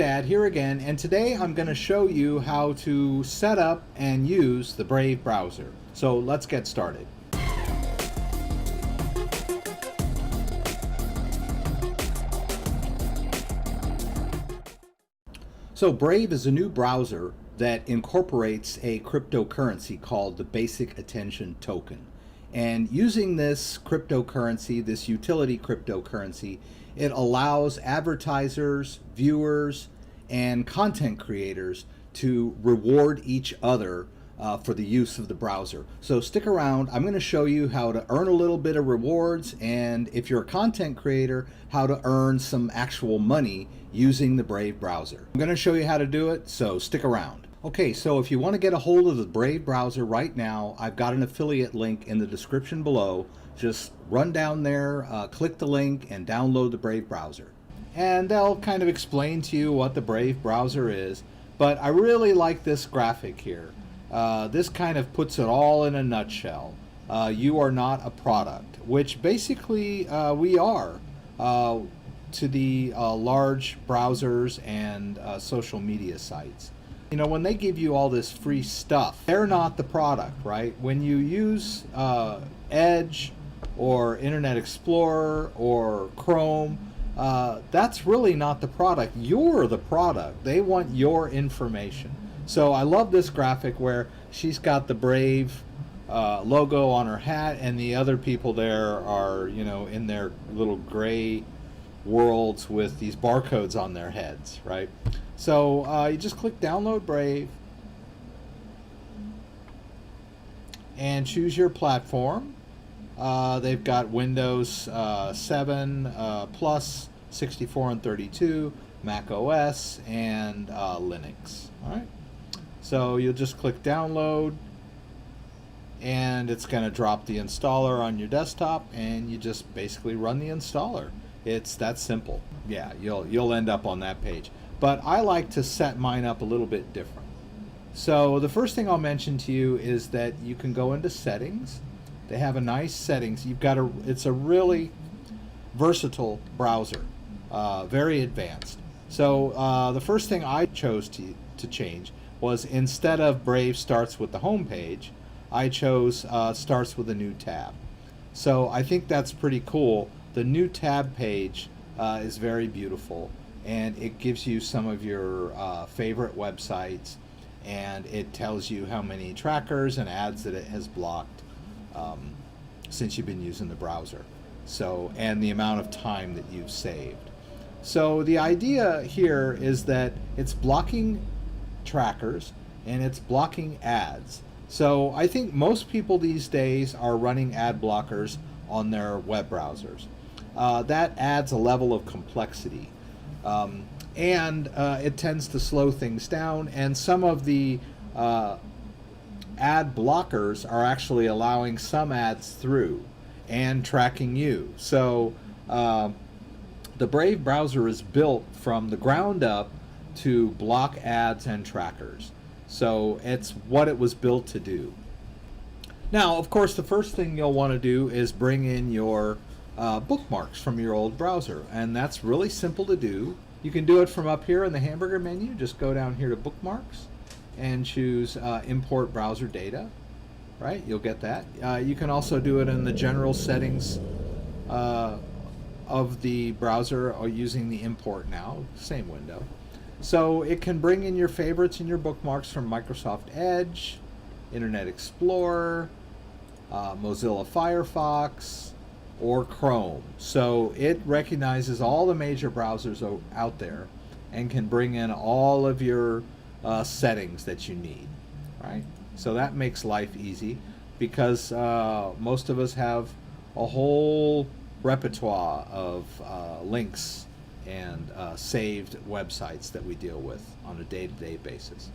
Dad here again, and today I'm going to show you how to set up and use the Brave browser. So let's get started. So Brave is a new browser that incorporates a cryptocurrency called the Basic Attention Token. And using this cryptocurrency, this utility cryptocurrency, it allows advertisers, viewers, and content creators to reward each other for the use of the browser. So stick around. I'm going to show you how to earn a little bit of rewards, and if you're a content creator, how to earn some actual money using the Brave browser. I'm going to show you how to do it, so stick around. Okay, so if you want to get a hold of the Brave browser right now, I've got an affiliate link in the description below. Just run down there, click the link, and download the Brave browser. And they'll kind of explain to you what the Brave browser is, but I really like this graphic here. This kind of puts it all in a nutshell. You are not a product, which basically we are to the large browsers and social media sites. You know, when they give you all this free stuff, they're not the product, right? When you use Edge or Internet Explorer or Chrome, that's really not the product. You're the product. They want your information. So I love this graphic where she's got the Brave logo on her hat, and the other people there are, you know, in their little gray worlds with these barcodes on their heads, right? So you just click download Brave and choose your platform. They've got Windows 7 plus, 64 and 32, Mac OS, and Linux. All right. So you'll just click download, and it's going to drop the installer on your desktop, and you just basically run the installer. It's that simple. Yeah, you'll end up on that page. But I like to set mine up a little bit different. So the first thing I'll mention to you is that you can go into settings. They have a nice settings. It's a really versatile browser, very advanced. So the first thing I chose to change was, instead of Brave starts with the home page, I chose starts with a new tab. So I think that's pretty cool. The new tab page is very beautiful, and it gives you some of your favorite websites, and it tells you how many trackers and ads that it has blocked since you've been using the browser, so, and the amount of time that you've saved. So the idea here is that it's blocking trackers and it's blocking ads. So I think most people these days are running ad blockers on their web browsers. That adds a level of complexity, and it tends to slow things down, and some of the ad blockers are actually allowing some ads through and tracking you. So the Brave browser is built from the ground up to block ads and trackers. So it's what it was built to do. Now, of course, the first thing you'll want to do is bring in your bookmarks from your old browser, and that's really simple to do. You can do it from up here in the hamburger menu. Just go down here to bookmarks and choose import browser data, right? You'll get that. You can also do it in the general settings of the browser, or using the import now, same window. So it can bring in your favorites and your bookmarks from Microsoft Edge, Internet Explorer, Mozilla Firefox, or Chrome. So it recognizes all the major browsers out there and can bring in all of your settings that you need, right? So that makes life easy, because most of us have a whole repertoire of links and saved websites that we deal with on a day-to-day basis.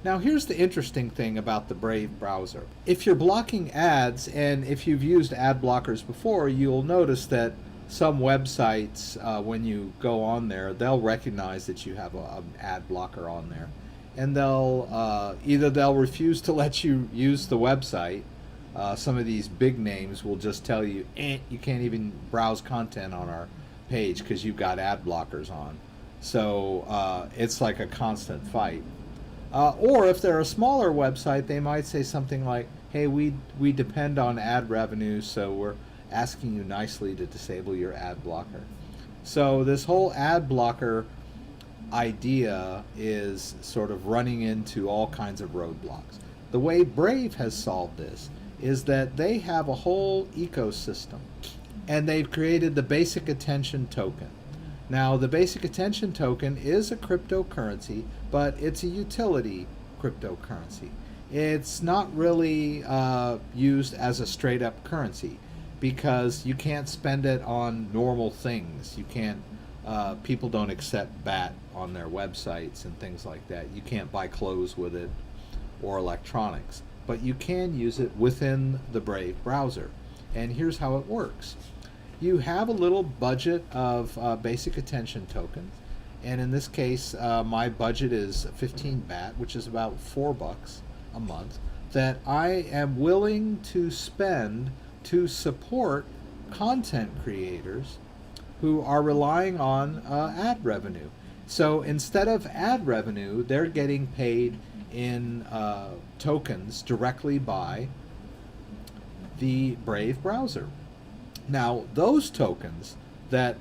Now here's the interesting thing about the Brave browser. If you're blocking ads, and if you've used ad blockers before, you'll notice that some websites, when you go on there, they'll recognize that you have an ad blocker on there, and they'll either they'll refuse to let you use the website. Some of these big names will just tell you, you can't even browse content on our page because you've got ad blockers on. So it's like a constant fight. Or if they're a smaller website, they might say something like, hey, we depend on ad revenue, so we're asking you nicely to disable your ad blocker. So this whole ad blocker idea is sort of running into all kinds of roadblocks. The way Brave has solved this is that they have a whole ecosystem, and they've created the basic attention token. Now, the basic attention token is a cryptocurrency, but it's a utility cryptocurrency. It's not really used as a straight up currency because you can't spend it on normal things. You can't, people don't accept BAT on their websites and things like that. You can't buy clothes with it or electronics, but you can use it within the Brave browser. And here's how it works. You have a little budget of basic attention tokens, and in this case my budget is 15 BAT, which is about $4 a month, that I am willing to spend to support content creators who are relying on ad revenue. So instead of ad revenue, they're getting paid in tokens directly by the Brave browser. Now, those tokens that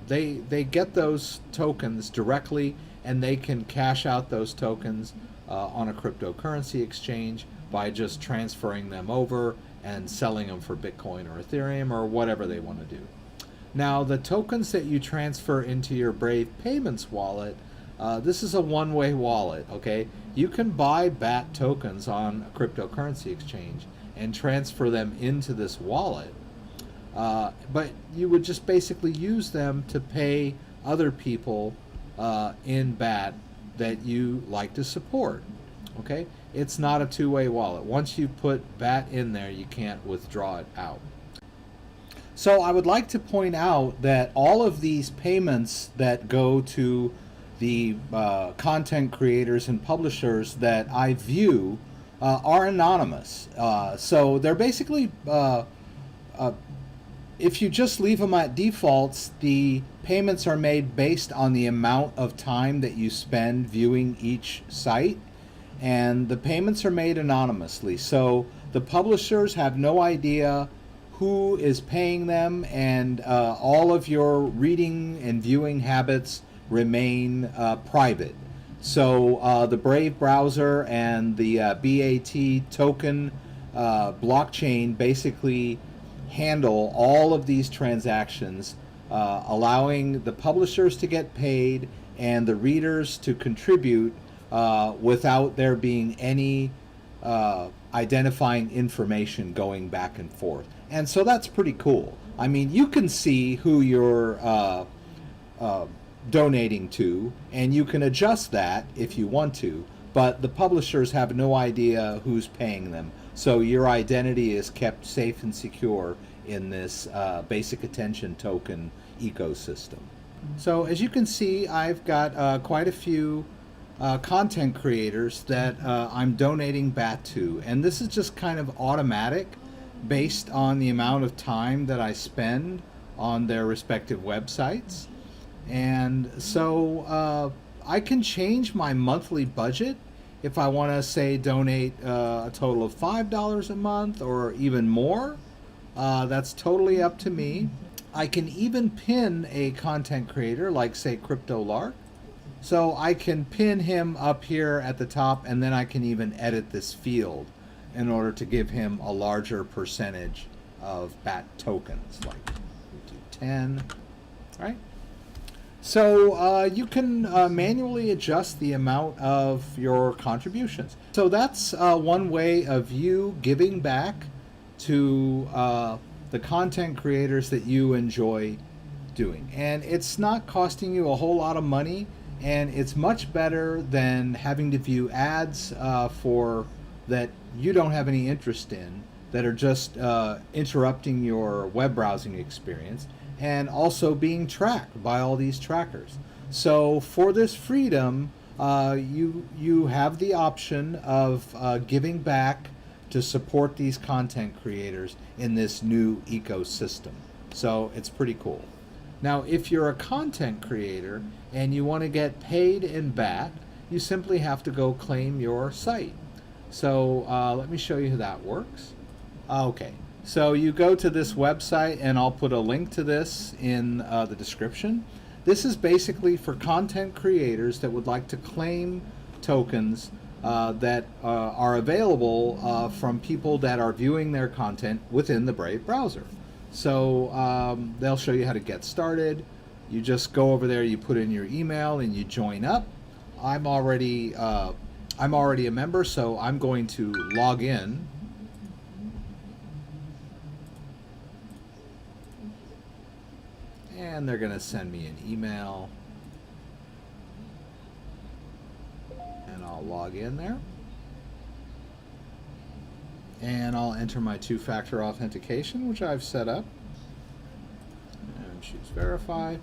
they get those tokens directly, and they can cash out those tokens on a cryptocurrency exchange by just transferring them over and selling them for Bitcoin or Ethereum or whatever they want to do. Now, the tokens that you transfer into your Brave Payments wallet, this is a one-way wallet, okay? You can buy BAT tokens on a cryptocurrency exchange and transfer them into this wallet. But you would just basically use them to pay other people in BAT that you like to support. Okay? It's not a two-way wallet. Once you put BAT in there, you can't withdraw it out. So I would like to point out that all of these payments that go to the content creators and publishers that I view are anonymous. So they're basically if you just leave them at defaults, the payments are made based on the amount of time that you spend viewing each site, and the payments are made anonymously. So the publishers have no idea who is paying them, and all of your reading and viewing habits remain private. So the Brave browser and the BAT token blockchain basically handle all of these transactions, allowing the publishers to get paid and the readers to contribute without there being any identifying information going back and forth. And so that's pretty cool. I mean, you can see who you're donating to, and you can adjust that if you want to, but the publishers have no idea who's paying them. So your identity is kept safe and secure in this basic attention token ecosystem. So as you can see, I've got quite a few content creators that I'm donating BAT to, and this is just kind of automatic based on the amount of time that I spend on their respective websites. And so I can change my monthly budget if I want to, say, donate a total of $5 a month or even more. That's totally up to me. I can even pin a content creator like, say, Crypto Lark. So I can pin him up here at the top, and then I can even edit this field in order to give him a larger percentage of BAT tokens, like do 10, right? So you can manually adjust the amount of your contributions. So that's one way of you giving back to the content creators that you enjoy doing. And it's not costing you a whole lot of money, and it's much better than having to view ads for that you don't have any interest in, that are just interrupting your web browsing experience, and also being tracked by all these trackers. So for this freedom, you have the option of giving back to support these content creators in this new ecosystem. So it's pretty cool. Now, if you're a content creator and you want to get paid in BAT, you simply have to go claim your site. So let me show you how that works. Okay, so you go to this website, and I'll put a link to this in the description. This is basically for content creators that would like to claim tokens that are available from people that are viewing their content within the Brave browser. So they'll show you how to get started. You just go over there, you put in your email, and you join up. I'm already a member, so I'm going to log in. And they're going to send me an email. And I'll log in there. And I'll enter my two-factor authentication, which I've set up. And choose verify.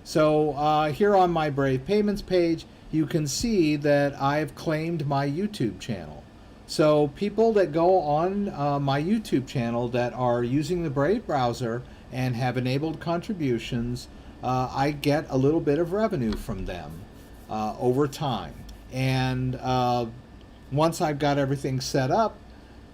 So here on my Brave Payments page, you can see that I've claimed my YouTube channel. So people that go on my YouTube channel that are using the Brave browser and have enabled contributions, I get a little bit of revenue from them over time. And once I've got everything set up,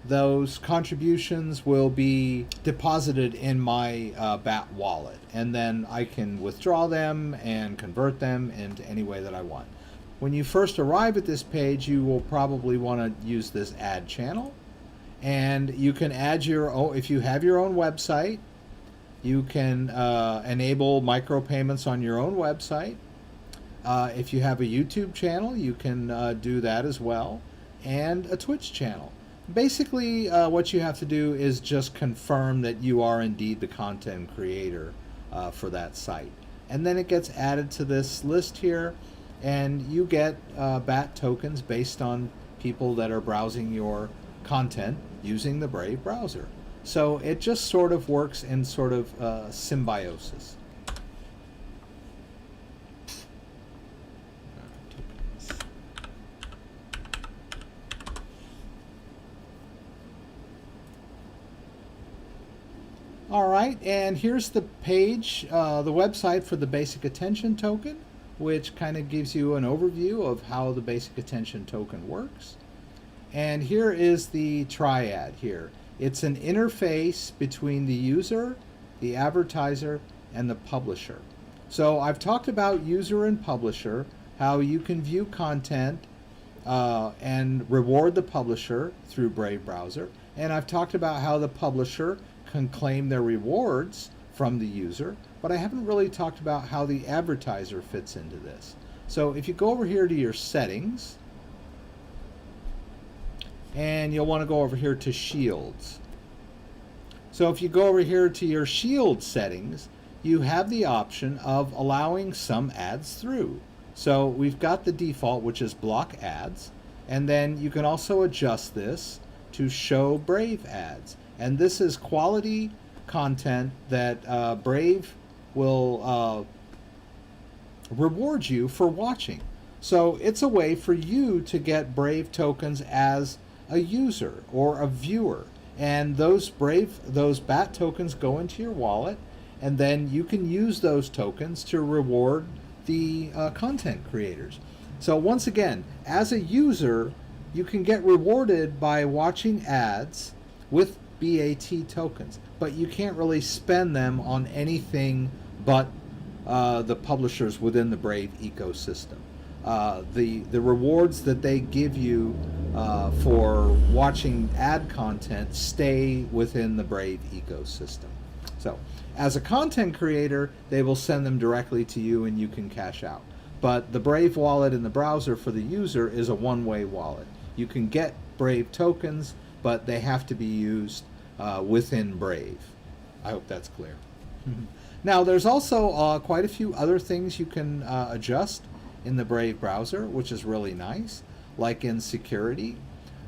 those contributions will be deposited in my BAT wallet, and then I can withdraw them and convert them into any way that I want. When you first arrive at this page, you will probably want to use this add channel, and you can add your own. If you have your own website, you can enable micropayments on your own website. If you have a YouTube channel, you can do that as well, and a Twitch channel. Basically, what you have to do is just confirm that you are indeed the content creator for that site. And then it gets added to this list here, and you get BAT tokens based on people that are browsing your content using the Brave browser. So it just sort of works in sort of symbiosis. All right, and here's the page, the website for the basic attention token, which kind of gives you an overview of how the basic attention token works. And here is the triad here. It's an interface between the user, the advertiser, and the publisher. So I've talked about user and publisher, how you can view content and reward the publisher through Brave browser. And I've talked about how the publisher can claim their rewards from the user, but I haven't really talked about how the advertiser fits into this. So if you go over here to your settings, and you'll want to go over here to shields. So if you go over here to your shield settings, you have the option of allowing some ads through. So we've got the default, which is block ads, and then you can also adjust this to show Brave ads. And this is quality content that Brave will reward you for watching. So it's a way for you to get Brave tokens as a user or a viewer. And those BAT tokens go into your wallet, and then you can use those tokens to reward the content creators. So once again, as a user, you can get rewarded by watching ads with BAT tokens, but you can't really spend them on anything but the publishers within the Brave ecosystem. The rewards that they give you for watching ad content stay within the Brave ecosystem. So as a content creator, they will send them directly to you and you can cash out. But the Brave wallet in the browser for the user is a one-way wallet. You can get Brave tokens, but they have to be used within Brave. I hope that's clear. Now, there's also quite a few other things you can adjust in the Brave browser, which is really nice, like in security.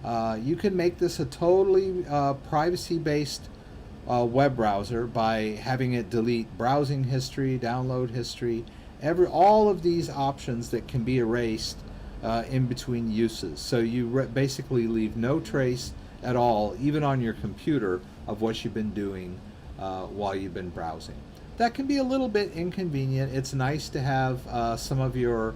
You can make this a totally privacy-based web browser by having it delete browsing history, download history, all of these options that can be erased in between uses. So you basically leave no trace at all, even on your computer, of what you've been doing while you've been browsing. that can be a little bit inconvenient. It's nice to have some of your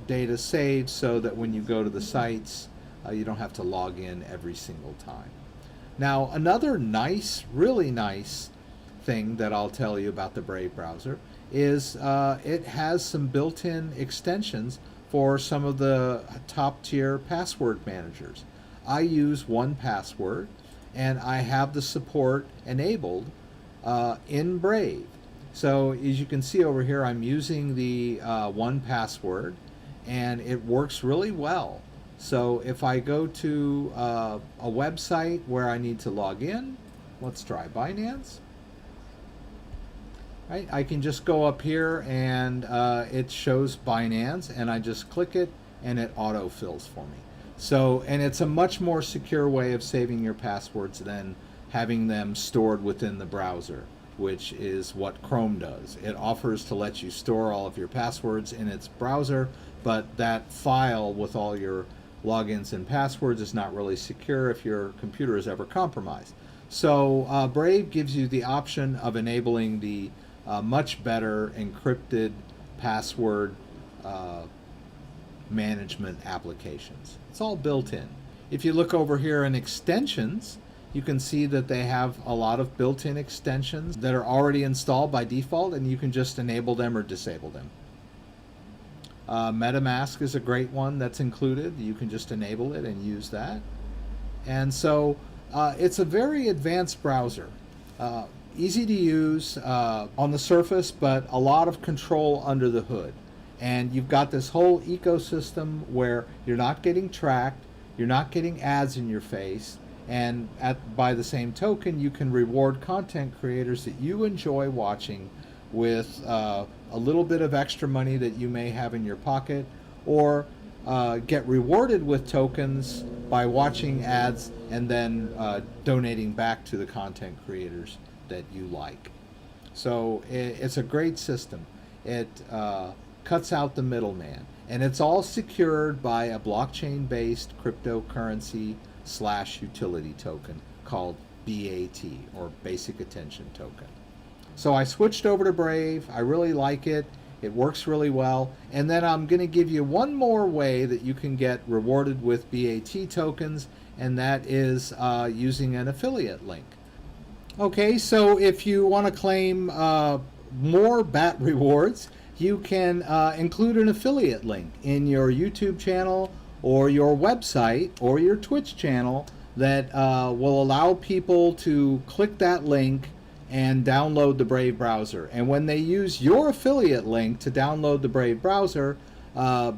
data saved so that when you go to the sites, you don't have to log in every single time. Now, another nice, really nice thing that I'll tell you about the Brave browser is it has some built-in extensions for some of the top-tier password managers. I use 1Password, and I have the support enabled in Brave. So as you can see over here, I'm using the 1Password, and it works really well. So if I go to a website where I need to log in, let's try Binance. Right, I can just go up here and it shows Binance, and I just click it and it autofills for me. So, and it's a much more secure way of saving your passwords than having them stored within the browser, which is what Chrome does. It offers to let you store all of your passwords in its browser, but that file with all your logins and passwords is not really secure if your computer is ever compromised. So Brave gives you the option of enabling the much better encrypted password management applications. It's all built in. If you look over here in extensions, you can see that they have a lot of built-in extensions that are already installed by default, and you can just enable them or disable them. MetaMask is a great one that's included. You can just enable it and use that. And so it's a very advanced browser. Easy to use on the surface, but a lot of control under the hood. And you've got this whole ecosystem where you're not getting tracked, you're not getting ads in your face, and by the same token, you can reward content creators that you enjoy watching with a little bit of extra money that you may have in your pocket, or get rewarded with tokens by watching ads and then donating back to the content creators that you like. So it's a great system. It cuts out the middleman, and it's all secured by a blockchain-based cryptocurrency / utility token called BAT, or Basic Attention Token. So I switched over to Brave. I really like it. It works really well. And then I'm going to give you one more way that you can get rewarded with BAT tokens, and that is using an affiliate link. Okay, so if you want to claim more BAT rewards, you can include an affiliate link in your YouTube channel or your website or your Twitch channel that will allow people to click that link and download the Brave browser. And when they use your affiliate link to download the Brave browser,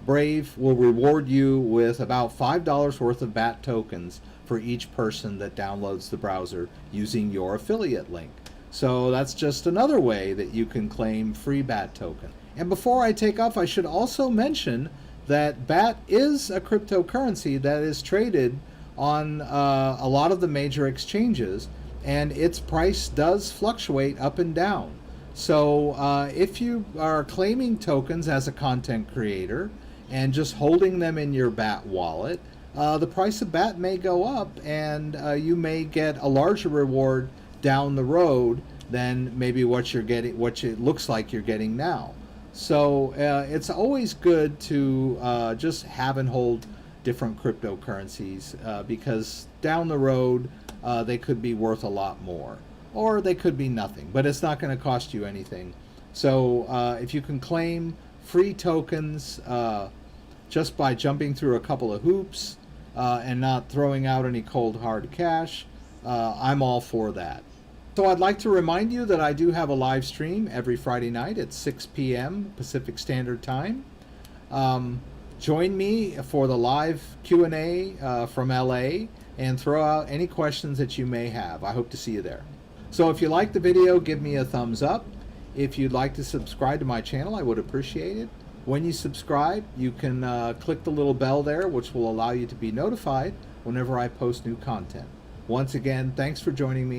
Brave will reward you with about $5 worth of BAT tokens for each person that downloads the browser using your affiliate link. So that's just another way that you can claim free BAT token. And before I take off, I should also mention that BAT is a cryptocurrency that is traded on a lot of the major exchanges, and its price does fluctuate up and down. So if you are claiming tokens as a content creator and just holding them in your BAT wallet, the price of BAT may go up, and you may get a larger reward down the road than maybe what you're getting, what it looks like you're getting now. So it's always good to just have and hold different cryptocurrencies because down the road they could be worth a lot more, or they could be nothing, but it's not going to cost you anything. So if you can claim free tokens just by jumping through a couple of hoops and not throwing out any cold hard cash, I'm all for that. So I'd like to remind you that I do have a live stream every Friday night at 6 p.m. Pacific Standard Time. Join me for the live Q&A from LA and throw out any questions that you may have. I hope to see you there. So if you like the video, give me a thumbs up. If you'd like to subscribe to my channel, I would appreciate it. When you subscribe, you can click the little bell there, which will allow you to be notified whenever I post new content. Once again, thanks for joining me.